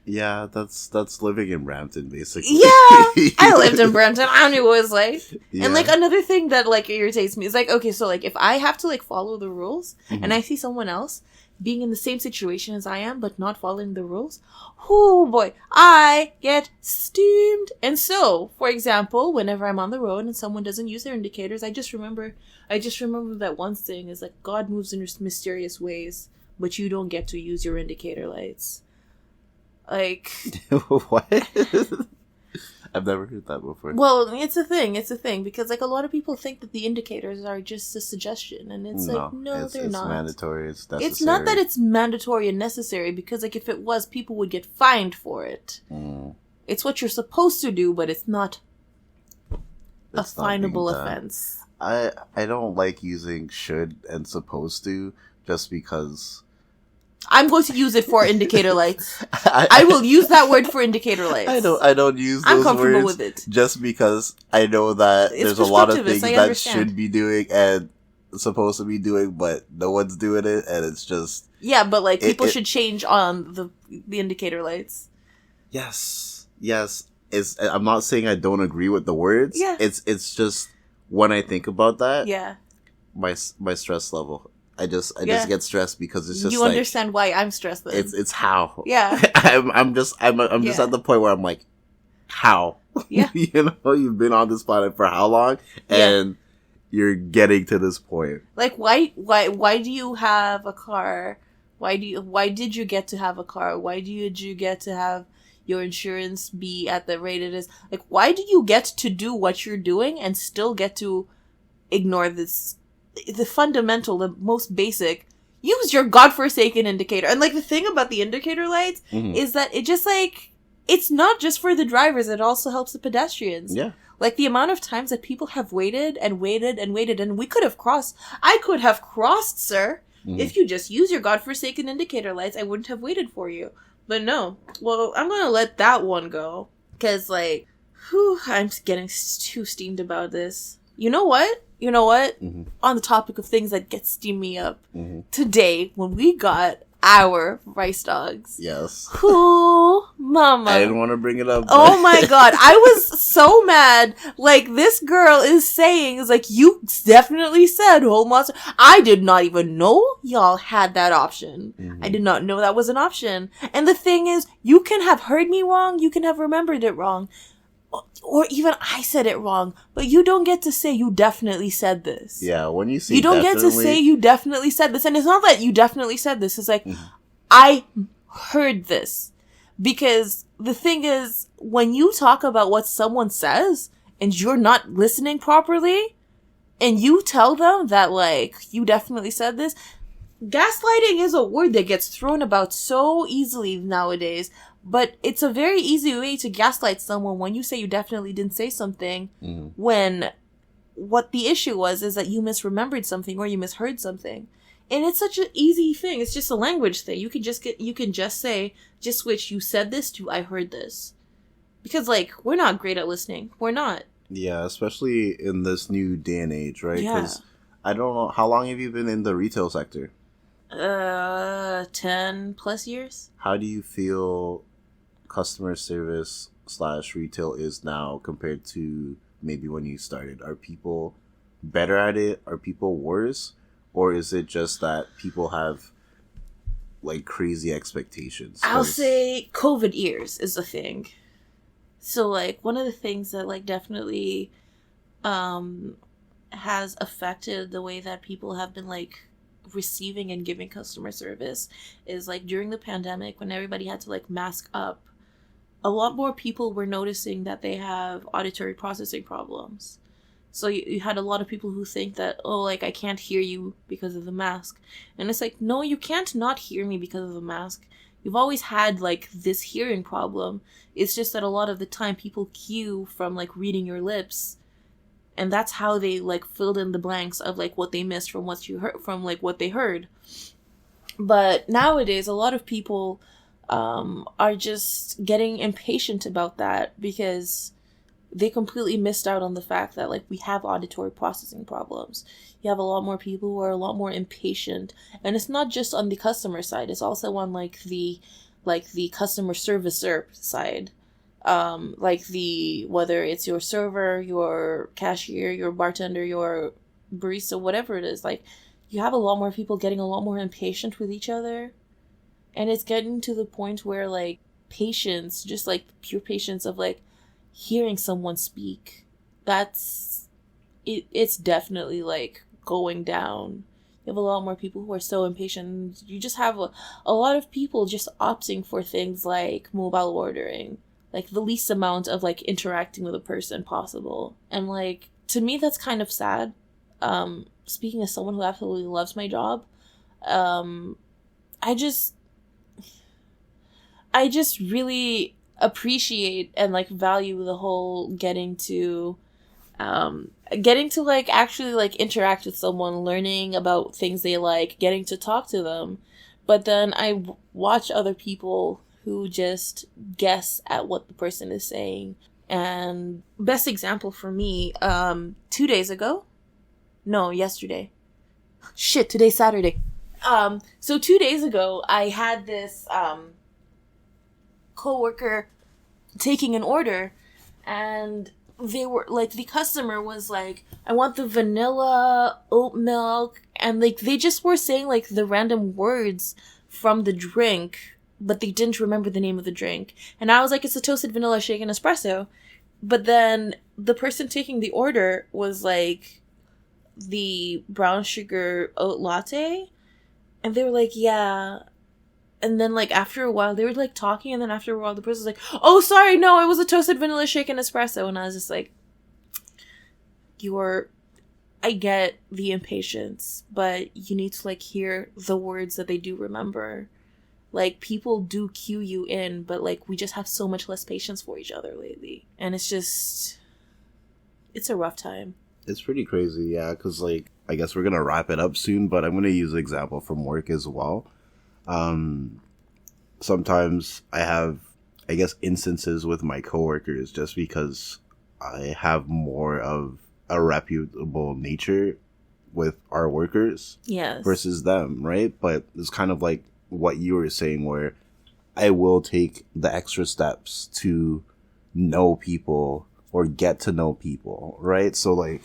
S1: Yeah, that's living in Brampton, basically.
S2: Yeah, I lived in Brampton. I knew what it was like.
S1: Yeah.
S2: And like another thing that like irritates me is like, okay, so like if I have to like follow the rules and I see someone else being in the same situation as I am but not following the rules, oh boy, I get steamed. And so, for example, whenever I'm on the road and someone doesn't use their indicators, I just remember that one thing is like God moves in mysterious ways, but you don't get to use your indicator lights. Like,
S1: what? I've never heard that before.
S2: well, it's a thing because like a lot of people think that the indicators are just a suggestion, and it's like, no, they're not.
S1: It's mandatory. It's necessary.
S2: It's not that it's mandatory and necessary because like if it was, people would get fined for it. It's what you're supposed to do, but it's not a finable offense.
S1: I don't like using should and supposed to just because
S2: I'm going to use it for indicator lights. I will use that word for indicator lights.
S1: I don't use those
S2: I'm comfortable
S1: words
S2: with it.
S1: just because I know that
S2: It's
S1: there's a lot of
S2: prescriptivist,
S1: things
S2: I
S1: that
S2: understand.
S1: should be doing and supposed to be doing, but no one's doing it, and it's just
S2: Yeah, but like people
S1: It-
S2: should change on the indicator lights.
S1: yes. I'm not saying I don't agree with the words.
S2: Yeah.
S1: It's just when I think about that,
S2: Yeah.
S1: my stress level. I just
S2: Yeah.
S1: get stressed because it's just
S2: You
S1: like
S2: understand why I'm stressed then.
S1: it's how.
S2: Yeah.
S1: I'm just
S2: Yeah.
S1: at the point where I'm like, how?
S2: Yeah.
S1: You know, you've been on this planet for how long, and you're getting to this point.
S2: Like why do you have a car? Why did you get to have a car? Why did you get to have your insurance be at the rate it is? Like why do you get to do what you're doing and still get to ignore this, the fundamental, the most basic, use your godforsaken indicator. And like the thing about the indicator lights is that it just like, it's not just for the drivers, it also helps the pedestrians.
S1: Yeah.
S2: Like the amount of times that people have waited and waited and waited, and we could have crossed. I could have crossed, sir. If you just use your godforsaken indicator lights, I wouldn't have waited for you. But no. Well, I'm gonna let that one go. Cause like, I'm getting too steamed about this. You know what? On the topic of things that get steam me up. Today, when we got our rice dogs.
S1: Yes.
S2: Ooh, mama.
S1: I didn't want to bring it up.
S2: Oh my god, I was so mad. Like, this girl is saying, is like, you definitely said whole monster. I did not even know y'all had that option. I did not know that was an option. And the thing is, you can have heard me wrong, you can have remembered it wrong, or even I said it wrong, but you don't get to say you definitely said this.
S1: Yeah, when you see
S2: You don't get to say you definitely said this. And it's not that you definitely said this. It's like, I heard this. Because the thing is, when you talk about what someone says and you're not listening properly, and you tell them that, like, you definitely said this, gaslighting is a word that gets thrown about so easily nowadays, but it's a very easy way to gaslight someone when you say you definitely didn't say something, when what the issue was is that you misremembered something or you misheard something. And it's such an easy thing. It's just a language thing. You can just say, just switch, you said this to, I heard this. Because, like, we're not great at listening. We're not.
S1: Yeah, especially in this new day and age, right?
S2: Yeah.
S1: Because I don't know, how long have you been in the retail sector?
S2: 10 plus years.
S1: How do you feel customer service / retail is now compared to maybe when you started? Are people better at it? Are people worse? Or is it just that people have, like, crazy expectations?
S2: I'll say COVID years is the thing. So, like, one of the things that, like, definitely has affected the way that people have been, like, receiving and giving customer service is, like, during the pandemic, when everybody had to, like, mask up, a lot more people were noticing that they have auditory processing problems. So you had a lot of people who think that, oh, like, I can't hear you because of the mask. And it's like, no, you can't not hear me because of the mask. You've always had, like, this hearing problem. It's just that a lot of the time people cue from, like, reading your lips. And that's how they, like, filled in the blanks of, like, what they missed from what you heard, from, like, what they heard. But nowadays, a lot of people are just getting impatient about that because they completely missed out on the fact that, like, we have auditory processing problems. You have a lot more people who are a lot more impatient, and it's not just on the customer side, it's also on, like, the customer servicer side. Whether it's your server, your cashier, your bartender, your barista, whatever it is, like, you have a lot more people getting a lot more impatient with each other, and it's getting to the point where, like, patience, just, like, pure patience of, like, hearing someone speak, it's definitely, like, going down. You have a lot more people who are so impatient. You just have a lot of people just opting for things like mobile ordering, like the least amount of, like, interacting with a person possible. And, like, to me, that's kind of sad. Speaking as someone who absolutely loves my job, I just really appreciate and, like, value the whole getting to like, actually, like, interact with someone, learning about things they like, getting to talk to them. But then I watch other people who just guess at what the person is saying. And best example for me, 2 days ago, no, yesterday, shit, today's Saturday. So 2 days ago, I had this coworker taking an order, and they were like, the customer was like, I want the vanilla oat milk, and, like, they just were saying, like, the random words from the drink, but they didn't remember the name of the drink. And I was like, it's a toasted vanilla shaken espresso. But then the person taking the order was like, the brown sugar oat latte, and they were like, yeah. And then, like, after a while, they were, like, talking, and then after a while, the person was like, oh, sorry, no, it was a toasted vanilla shaken espresso. And I was just like, I get the impatience, but you need to, like, hear the words that they do remember. Like, people do cue you in, but, like, we just have so much less patience for each other lately. And it's just, it's a rough time.
S1: It's pretty crazy, yeah, because, like, I guess we're going to wrap it up soon, but I'm going to use an example from work as well. Sometimes I have, I guess, instances with my coworkers just because I have more of a reputable nature with our workers versus them, right? But it's kind of like what you were saying, where I will take the extra steps to know people or get to know people, right? So, like,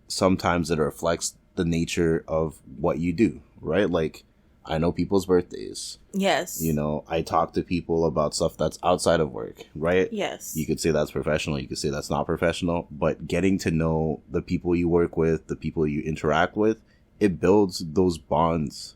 S1: sometimes it reflects the nature of what you do, right? Like, I know people's birthdays.
S2: Yes.
S1: You know, I talk to people about stuff that's outside of work, right?
S2: Yes.
S1: You could say that's professional. You could say that's not professional. But getting to know the people you work with, the people you interact with, it builds those bonds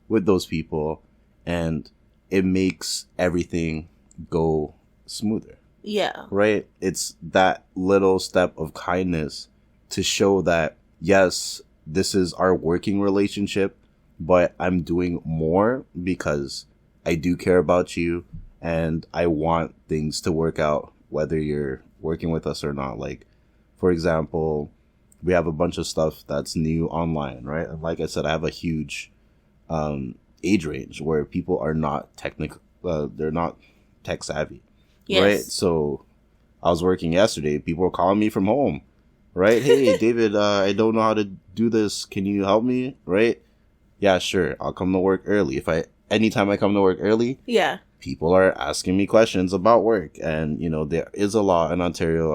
S1: with those people. And it makes everything go smoother.
S2: Yeah.
S1: Right? It's that little step of kindness to show that, yes, this is our working relationship, but I'm doing more because I do care about you and I want things to work out, whether you're working with us or not. Like, for example, we have a bunch of stuff that's new online, right? And like I said, I have a huge age range where people are not they're not tech savvy.
S2: Yes.
S1: Right? So I was working yesterday. People were calling me from home, right? Hey, David, I don't know how to do this. Can you help me? Right? Yeah, sure. I'll come to work early. Anytime I come to work early,
S2: yeah,
S1: people are asking me questions about work. And, there is a law in Ontario.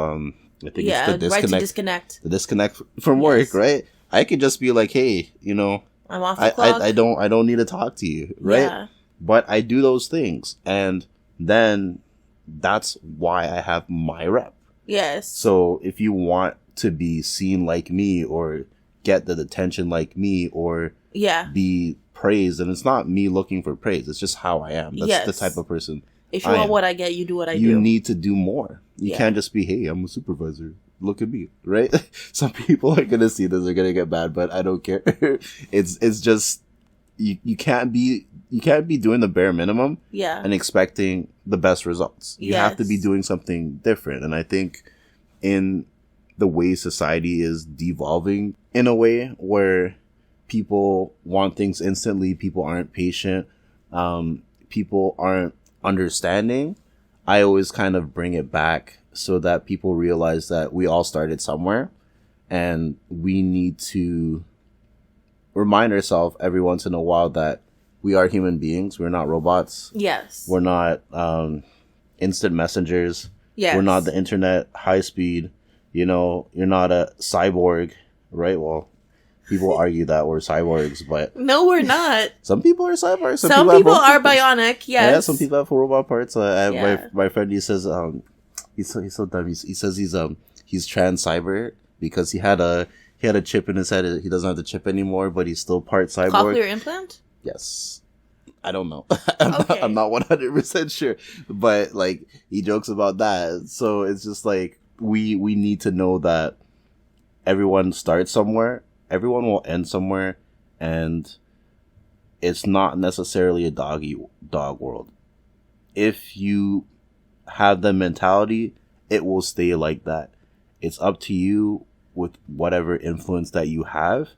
S1: I think it's the
S2: right to disconnect.
S1: The disconnect from work, right? I could just be like, hey,
S2: I'm off the clock.
S1: I don't need to talk to you, right?
S2: Yeah.
S1: But I do those things. And then that's why I have my rep.
S2: Yes.
S1: So if you want to be seen like me or get the attention like me or be praised, and it's not me looking for praise, it's just how I am. That's the type of person.
S2: If you want what I get, you do what I do.
S1: You need to do more. You can't just be, hey, I'm a supervisor. Look at me, right? Some people are gonna see this, they're gonna get mad, but I don't care. It's just you can't be doing the bare minimum and expecting the best results. You have to be doing something different. And I think in the way society is devolving in a way where people want things instantly, people aren't patient, people aren't understanding, I always kind of bring it back so that people realize that we all started somewhere and we need to remind ourselves every once in a while that we are human beings. We're not robots.
S2: Yes.
S1: We're not instant messengers.
S2: Yes.
S1: We're not the internet high speed. You're not a cyborg, right? Well, people argue that we're cyborgs, but
S2: no, we're not.
S1: Some people are cyborgs.
S2: Some people are bionic. Yes.
S1: Yeah, some people have robot parts. My friend, he says, he's so dumb. He says he's trans cyber because he had a chip in his head. He doesn't have the chip anymore, but he's still part cyborg.
S2: Cochlear implant?
S1: Yes. I don't know.
S2: Okay.
S1: I'm not 100% sure, but like he jokes about that. So it's just like we need to know that everyone starts somewhere. Everyone will end somewhere, and it's not necessarily a dog world. If you have the mentality, it will stay like that. It's up to you with whatever influence that you have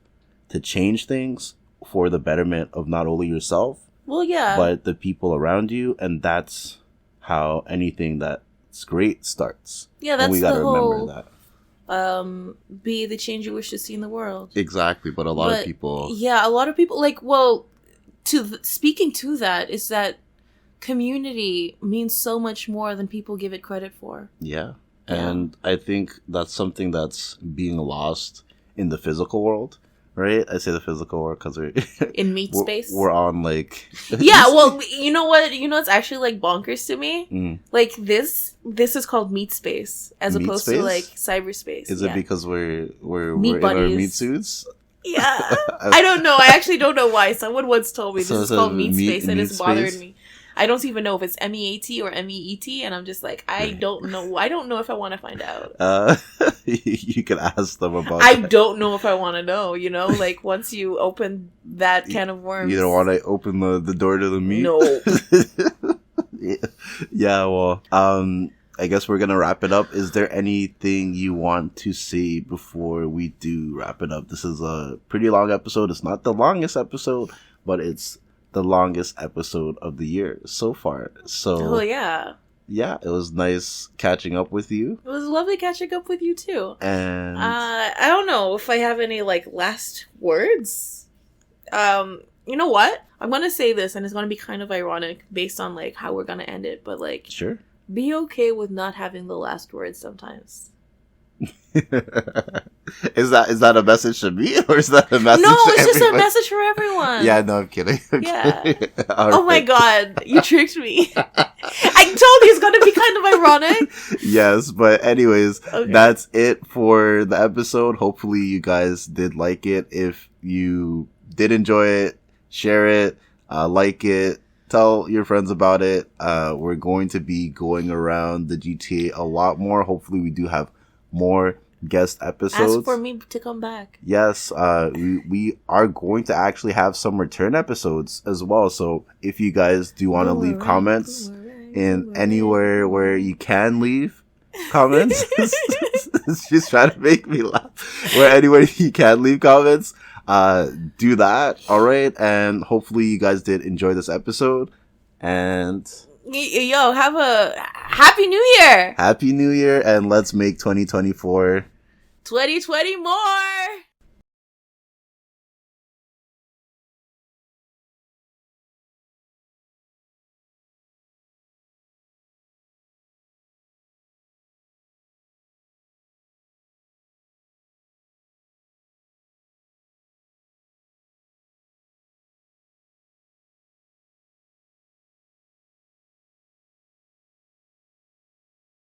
S1: to change things for the betterment of not only yourself, but the people around you. And that's how anything that's great starts.
S2: Yeah, that's
S1: and we gotta remember that.
S2: Be the change you wish to see in the world.
S1: Exactly, but a lot of people...
S2: Yeah, a lot of people, speaking to that, is that community means so much more than people give it credit for.
S1: Yeah, and I think that's something that's being lost in the physical world, right? I say the physical world because we're...
S2: in meat space?
S1: We're on, like...
S2: Yeah, well, you know what? You know, it's actually, like, bonkers to me. Like, this is called meat space, as
S1: meat
S2: opposed
S1: space?
S2: to, like, cyberspace.
S1: Is it because we're
S2: meat
S1: in
S2: buddies.
S1: our meat suits?
S2: Yeah. I don't know. I actually don't know why. Someone once told me this is called meat space, and it's bothering me. I don't even know if it's MEAT or MEET, and I'm just like, I don't know. I don't know if I want to find out.
S1: You can ask them about
S2: I don't know if I want to know, like once you open that can of worms.
S1: You don't want to open the door to the meat?
S2: No.
S1: Yeah, well, I guess we're going to wrap it up. Is there anything you want to say before we do wrap it up? This is a pretty long episode. It's not the longest episode, but it's the longest episode of the year so far. So, yeah, it was nice catching up with you.
S2: It was lovely catching up with you too.
S1: And
S2: I don't know if I have any last words. You know what? I'm gonna say this, and it's gonna be kind of ironic based on how we're gonna end it. But
S1: sure,
S2: be okay with not having the last word sometimes.
S1: Is that a message to me, or is that a message?
S2: No,
S1: to
S2: it's just
S1: everyone?
S2: a message for everyone.
S1: Yeah, no, I'm kidding.
S2: Yeah. Oh my god, you tricked me. I told you it's gonna be kind of ironic.
S1: Yes, but anyways, That's it for the episode. Hopefully you guys did like it. If you did enjoy it, share it, like it, Tell your friends about it. We're going to be going around the GTA a lot more. Hopefully we do have more guest episodes.
S2: Ask for me to come back.
S1: Yes, we are going to actually have some return episodes as well. So if you guys do want to leave comments in anywhere where you can leave comments, she's trying to make me laugh. Where anywhere you can leave comments, do that. All right, and hopefully you guys did enjoy this episode. And
S2: yo, have a happy New Year!
S1: Happy New Year, and let's make 2024
S2: 2020 more!